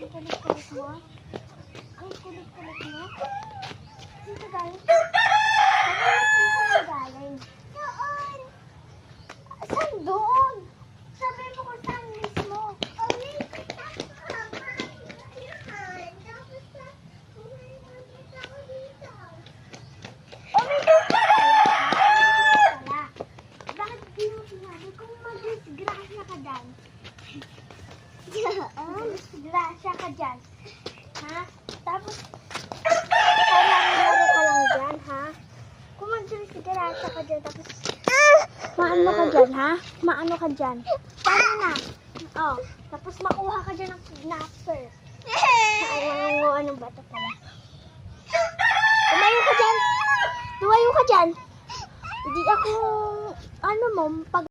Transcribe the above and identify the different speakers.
Speaker 1: Ang kulit-kulit mo? Ang kulit-kulit mo? Saan ka galing? Saan ka galing? Doon! Saan doon? Sabi mo kung saan mismo. Bakit di mo sinabi kung mag-disgrasya ka dyan? Disgrasya ka dyan. Ha? Tapos, laro ka lang dyan, ha? Kung mag-disgrasya ka dyan, tapos, maano ka dyan, ha? Maano ka dyan? Paano na? Oh, tapos makuha ka dyan ng kidnapper. Anong bato pala? Tumayo ka dyan! Tumayo ka dyan! Hindi ako, ano mo, pag